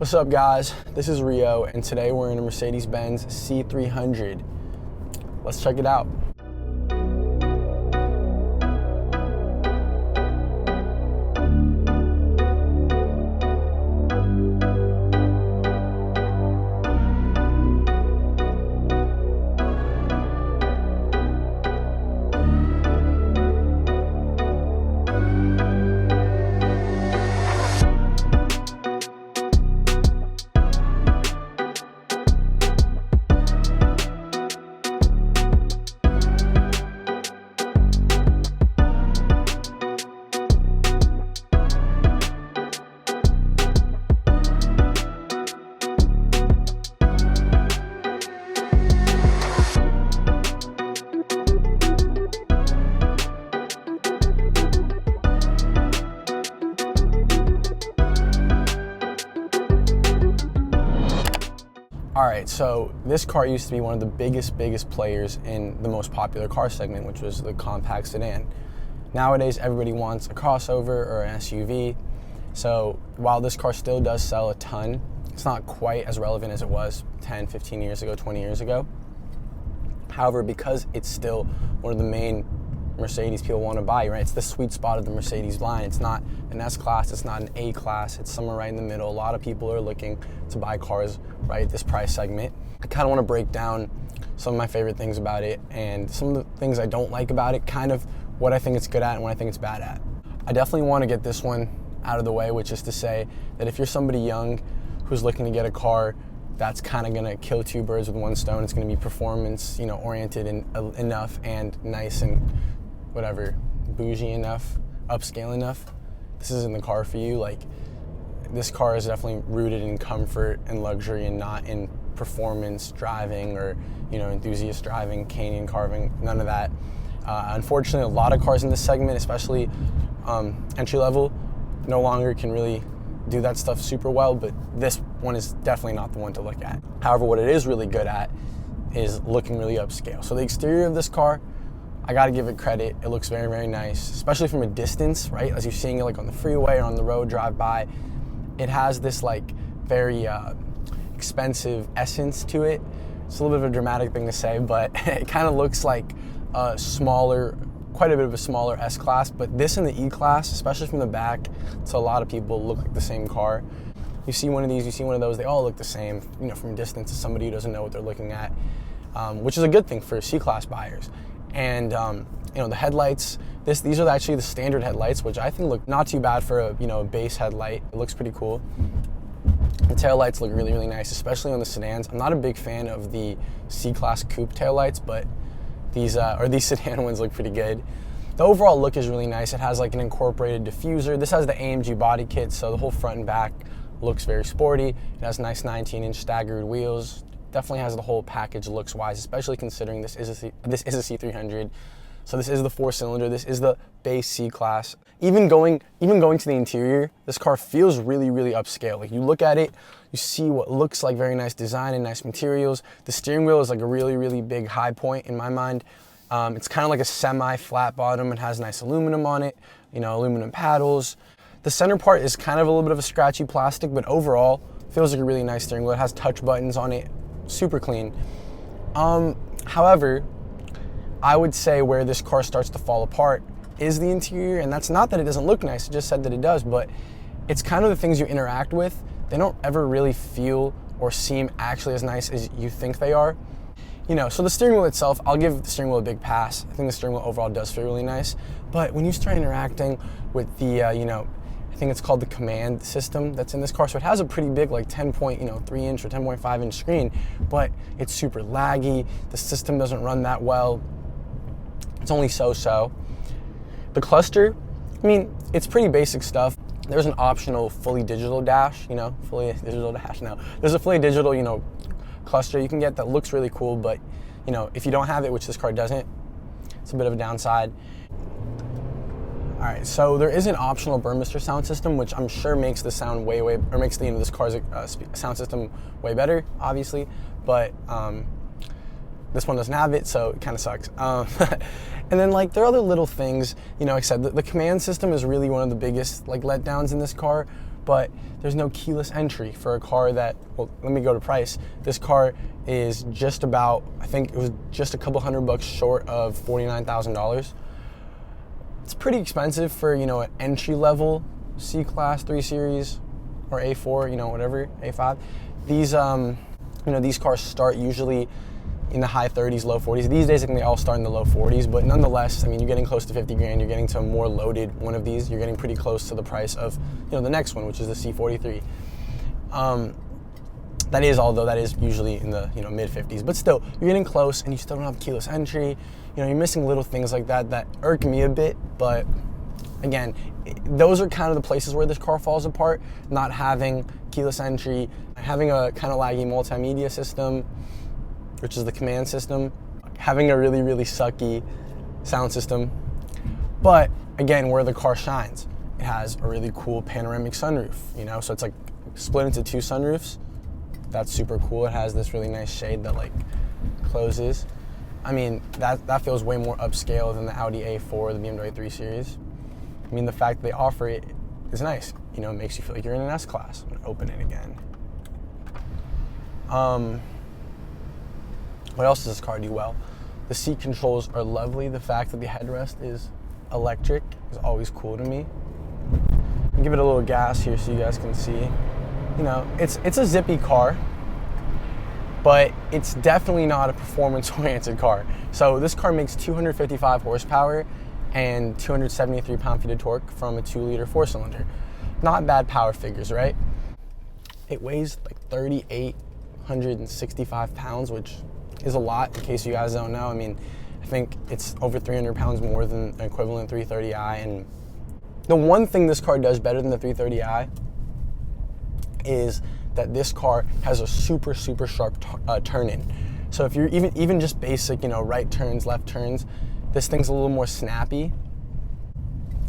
What's up, guys? This is Rio, and today we're in a Mercedes-Benz C300. Let's check it out. Alright, so this car used to be one of the biggest players in the most popular car segment, which was the compact sedan. Nowadays, everybody wants a crossover or an SUV. So while this car still does sell a ton, it's not quite as relevant as it was 10, 15 years ago, 20 years ago. However, because it's still one of the main Mercedes people want to buy, right? It's the sweet spot of the Mercedes line. It's not an S Class, it's not an A Class, it's somewhere right in the middle. A lot of people are looking to buy cars right at this price segment. I kind of want to break down some of my favorite things about it and some of the things I don't like about it, kind of what I think it's good at and what I think it's bad at. I definitely want to get this one out of the way, which is to say that if you're somebody young who's looking to get a car that's kind of going to kill two birds with one stone, it's going to be performance, oriented and enough and nice and whatever, bougie enough, upscale enough, this isn't the car for you. Like, this car is definitely rooted in comfort and luxury and not in performance driving or, enthusiast driving, canyon carving, none of that. Unfortunately, a lot of cars in this segment, especially entry level, no longer can really do that stuff super well, but this one is definitely not the one to look at. However, what it is really good at is looking really upscale. So the exterior of this car, I gotta give it credit. It looks very nice, especially from a distance, right? As you're seeing it like on the freeway or on the road, drive by. It has this like very expensive essence to it. It's a little bit of a dramatic thing to say, but it kind of looks like a smaller, quite a bit of a smaller S Class, but this and the E Class, especially from the back, to a lot of people look like the same car. You see one of these, you see one of those, they all look the same, from a distance to somebody who doesn't know what they're looking at, which is a good thing for C Class buyers. And the headlights, these are actually the standard headlights, which I think look not too bad for a base headlight. It looks pretty cool. The taillights look really nice, especially on the sedans. I'm not a big fan of the C Class coupe taillights, but these sedan ones look pretty good. The overall look is really nice. It has like an incorporated diffuser. This has the AMG body kit, so the whole front and back looks very sporty. It has nice 19-inch staggered wheels. Definitely has the whole package looks wise, especially considering this is a C300. So this is the 4-cylinder, this is the base C Class. Even going to the interior, this car feels really upscale. Like, you look at it, you see what looks like very nice design and nice materials. The steering wheel is like a really big high point in my mind. It's kind of like a semi-flat bottom. It has nice aluminum on it, aluminum paddles. The center part is kind of a little bit of a scratchy plastic, but overall feels like a really nice steering wheel. It has touch buttons on it. Super clean. However, I would say where this car starts to fall apart is the interior, and that's not that it doesn't look nice, it just said that it does, but it's kind of the things you interact with. They don't ever really feel or seem actually as nice as you think they are. So the steering wheel itself, I'll give the steering wheel a big pass. I think the steering wheel overall does feel really nice, but when you start interacting with the, I think it's called the command system that's in this car. So it has a pretty big, like 10.3-inch or 10.5-inch screen, but it's super laggy. The system doesn't run that well. It's only so-so. The cluster, it's pretty basic stuff. There's an optional fully digital dash, fully digital dash now. There's a fully digital, cluster you can get that looks really cool, but, if you don't have it, which this car doesn't, it's a bit of a downside. All right, so there is an optional Burmester sound system, which I'm sure makes the sound makes the this car's sound system way better, obviously. But this one doesn't have it, so it kind of sucks. And then there are other little things, like I said, the command system is really one of the biggest letdowns in this car. but there's no keyless entry for a car that, well, let me go to price. This car is just about, I think it was just a couple $100 short of $49,000. It's pretty expensive for, you know, an entry level C Class 3 Series or A4, you know, whatever, A5. These, you know, these cars start usually in the high 30s, low 40s. These days, I think they all start in the low 40s, but nonetheless, I mean, you're getting close to 50 grand. You're getting to a more loaded one of these. You're getting pretty close to the price of, you know, the next one, which is the C43. That is, although that is usually in the, you know, mid 50s, but still, you're getting close, and you still don't have keyless entry. You know, you're missing little things like that that irk me a bit, but again, those are kind of the places where this car falls apart. Not having keyless entry, having a kind of laggy multimedia system, which is the command system, having a really, really sucky sound system. But again, where the car shines, it has a really cool panoramic sunroof, you know, so it's like split into two sunroofs. That's super cool. It has this really nice shade that like closes. I mean, that feels way more upscale than the Audi A4 or the BMW 3 Series. I mean, the fact that they offer it is nice. You know, it makes you feel like you're in an S Class. I'm gonna open it again. What else does this car do well? The seat controls are lovely. The fact that the headrest is electric is always cool to me. I'll give it a little gas here so you guys can see. You know, it's a zippy car, but it's definitely not a performance-oriented car. So this car makes 255 horsepower and 273 pound-feet of torque from a 2-liter 4-cylinder. Not bad power figures, right? It weighs like 3,865 pounds, which is a lot, in case you guys don't know. I mean, I think it's over 300 pounds more than an equivalent 330i. And the one thing this car does better than the 330i is that this car has a super, super sharp turn-in. So if you're even just basic, you know, right turns, left turns, this thing's a little more snappy.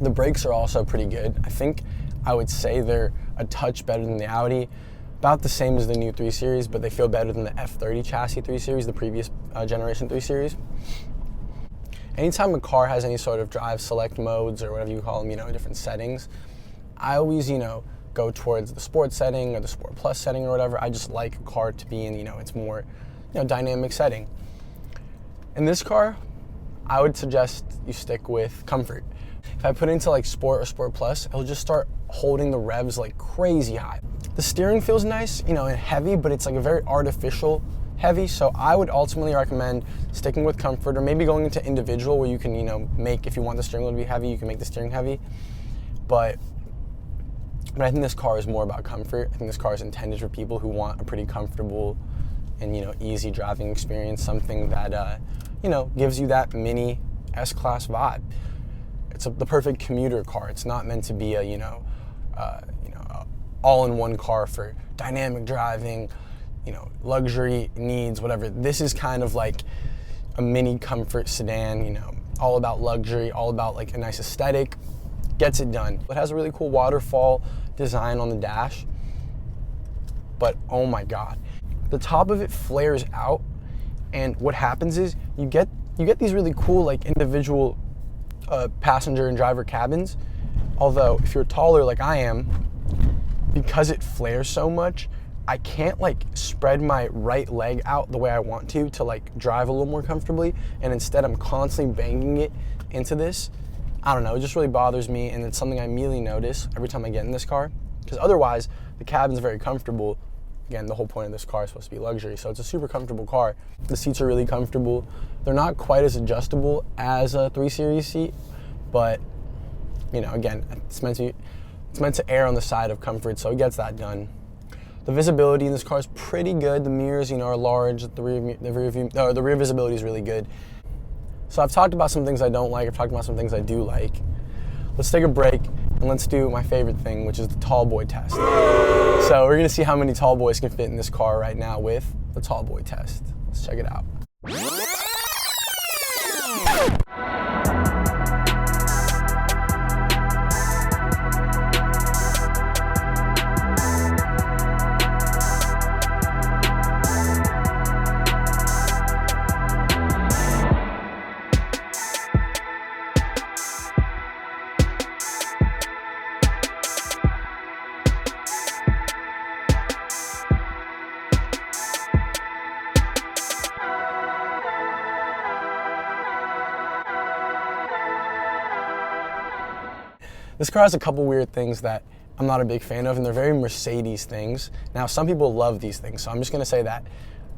The brakes are also pretty good. I think I would say they're a touch better than the Audi. About the same as the new 3 Series, but they feel better than the F30 chassis 3 Series, the previous generation 3 Series. Anytime a car has any sort of drive select modes or whatever you call them, you know, different settings, I always, you know, go towards the sport setting or the sport plus setting or whatever. I just like a car to be in, you know, its more, you know, dynamic setting. In this car, I would suggest you stick with comfort. If I put it into like sport or sport plus, it'll just start holding the revs like crazy high. The steering feels nice, you know, and heavy, but it's like a very artificial heavy. So I would ultimately recommend sticking with comfort, or maybe going into individual where you can, you know, make, if you want the steering wheel to be heavy, you can make the steering heavy. But I think this car is more about comfort. I think this car is intended for people who want a pretty comfortable and, you know, easy driving experience, something that, you know, gives you that mini S-Class vibe. It's the perfect commuter car. It's not meant to be a, you know, all-in-one car for dynamic driving, you know, luxury needs, whatever. This is kind of like a mini comfort sedan, you know, all about luxury, all about like a nice aesthetic, gets it done. It has a really cool waterfall design on the dash, but oh my God, the top of it flares out, and what happens is you get these really cool like individual passenger and driver cabins. Although if you're taller like I am, because it flares so much, I can't like spread my right leg out the way I want to like drive a little more comfortably, and instead I'm constantly banging it into this. I don't know, it just really bothers me, and it's something I immediately notice every time I get in this car, because otherwise the cabin's very comfortable. Again, the whole point of this car is supposed to be luxury, so it's a super comfortable car. The seats are really comfortable. They're not quite as adjustable as a 3 Series seat, but you know, again, it's meant to err on the side of comfort, so it gets that done. The visibility in this car is pretty good. The mirrors, you know, are large. The rear visibility is really good. So I've talked about some things I don't like. I've talked about some things I do like. Let's take a break and let's do my favorite thing, which is the tall boy test. So we're gonna see how many tall boys can fit in this car right now with the tall boy test. Let's check it out. This car has a couple weird things that I'm not a big fan of, and they're very Mercedes things. Now, some people love these things, so I'm just gonna say that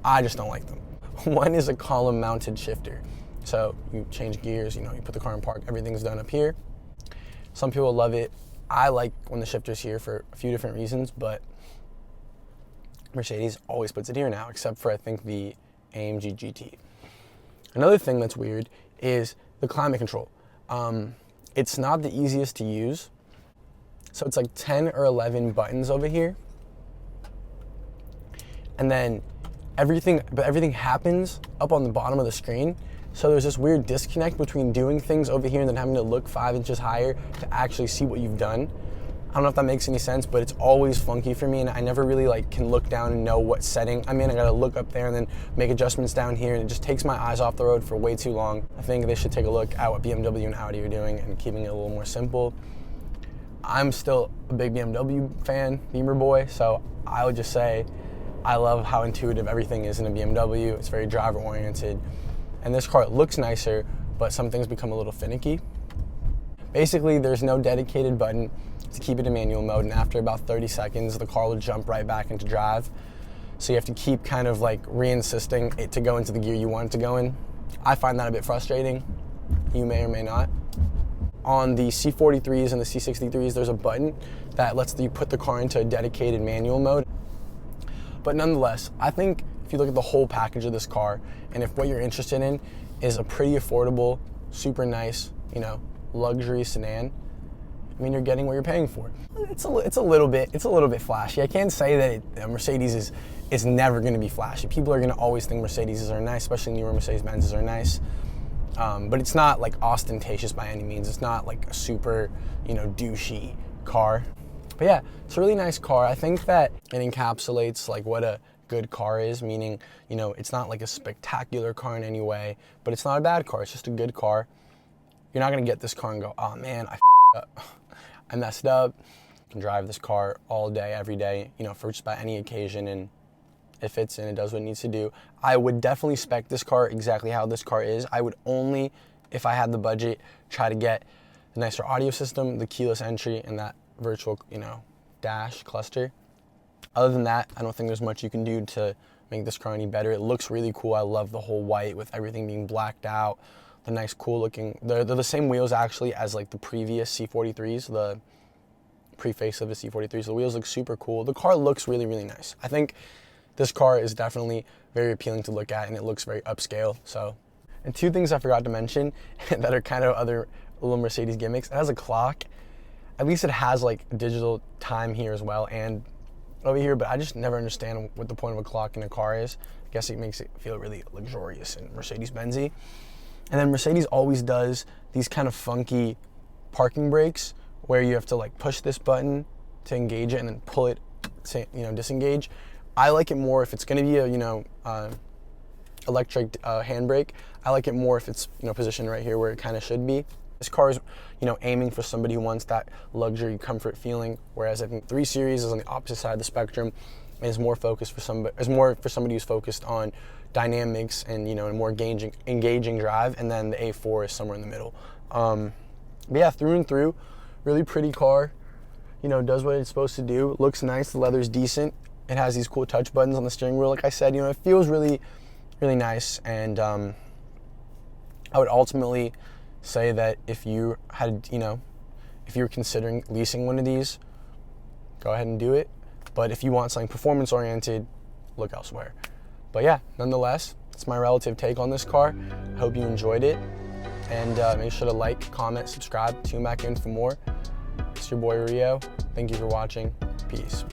I just don't like them. One is a column mounted shifter. So you change gears, you put the car in park, everything's done up here. Some people love it. I like when the shifter's here for a few different reasons, but Mercedes always puts it here now, except for I think the AMG GT. Another thing that's weird is the climate control. It's not the easiest to use. So it's like 10 or 11 buttons over here. And then everything happens up on the bottom of the screen. So there's this weird disconnect between doing things over here and then having to look 5 inches higher to actually see what you've done. I don't know if that makes any sense, but it's always funky for me, and I never really can look down and know what setting I'm in. I gotta look up there and then make adjustments down here, and it just takes my eyes off the road for way too long. I think they should take a look at what BMW and Audi are doing and keeping it a little more simple. I'm still a big BMW fan, Beamer boy, so I would just say I love how intuitive everything is in a BMW. It's very driver oriented. And this car looks nicer, but some things become a little finicky. Basically, there's no dedicated button to keep it in manual mode, and after about 30 seconds, the car will jump right back into drive. So you have to keep kind of re-insisting it to go into the gear you want it to go in. I find that a bit frustrating. You may or may not. On the C43s and the C63s, there's a button that lets you put the car into a dedicated manual mode. But nonetheless, I think if you look at the whole package of this car, and if what you're interested in is a pretty affordable, super nice, luxury sedan, I mean, you're getting what you're paying for. It's a little bit flashy. I can't say that Mercedes is never going to be flashy. People are going to always think Mercedes are nice, especially newer Mercedes-Benzes are nice. But it's not ostentatious by any means. It's not a super, douchey car. But yeah, it's a really nice car. I think that it encapsulates what a good car is, meaning, it's not a spectacular car in any way, but it's not a bad car. It's just a good car. You're not gonna get this car and go, oh man, I messed up. You can drive this car all day, every day, for just about any occasion, and it fits in, it does what it needs to do. I would definitely spec this car exactly how this car is. I would only, if I had the budget, try to get the nicer audio system, the keyless entry, and that virtual, dash cluster. Other than that, I don't think there's much you can do to make this car any better. It looks really cool. I love the whole white with everything being blacked out. The nice, cool looking, they're the same wheels actually as the previous C43s, the pre-face of the C43s. The wheels look super cool. The car looks really, really nice. I think this car is definitely very appealing to look at, and it looks very upscale. So, and two things I forgot to mention that are kind of other little Mercedes gimmicks. It has a clock. At least it has digital time here as well and over here, but I just never understand what the point of a clock in a car is. I guess it makes it feel really luxurious and Mercedes-Benzy. And then Mercedes always does these kind of funky parking brakes where you have to push this button to engage it and then pull it to disengage. I like it more if it's going to be a electric handbrake. I like it more if it's positioned right here where it kind of should be. This car is aiming for somebody who wants that luxury comfort feeling, whereas I think 3 Series is on the opposite side of the spectrum and is more focused for somebody who's focused on dynamics and a more engaging drive, and then the A4 is somewhere in the middle. But yeah, through and through, really pretty car. Does what it's supposed to do. Looks nice. The leather's decent. It has these cool touch buttons on the steering wheel. Like I said, it feels really, really nice. And I would ultimately say that if you had, if you're considering leasing one of these, go ahead and do it. But if you want something performance oriented, look elsewhere. But yeah, nonetheless, it's my relative take on this car. I hope you enjoyed it. And make sure to like, comment, subscribe, tune back in for more. It's your boy Rio. Thank you for watching. Peace.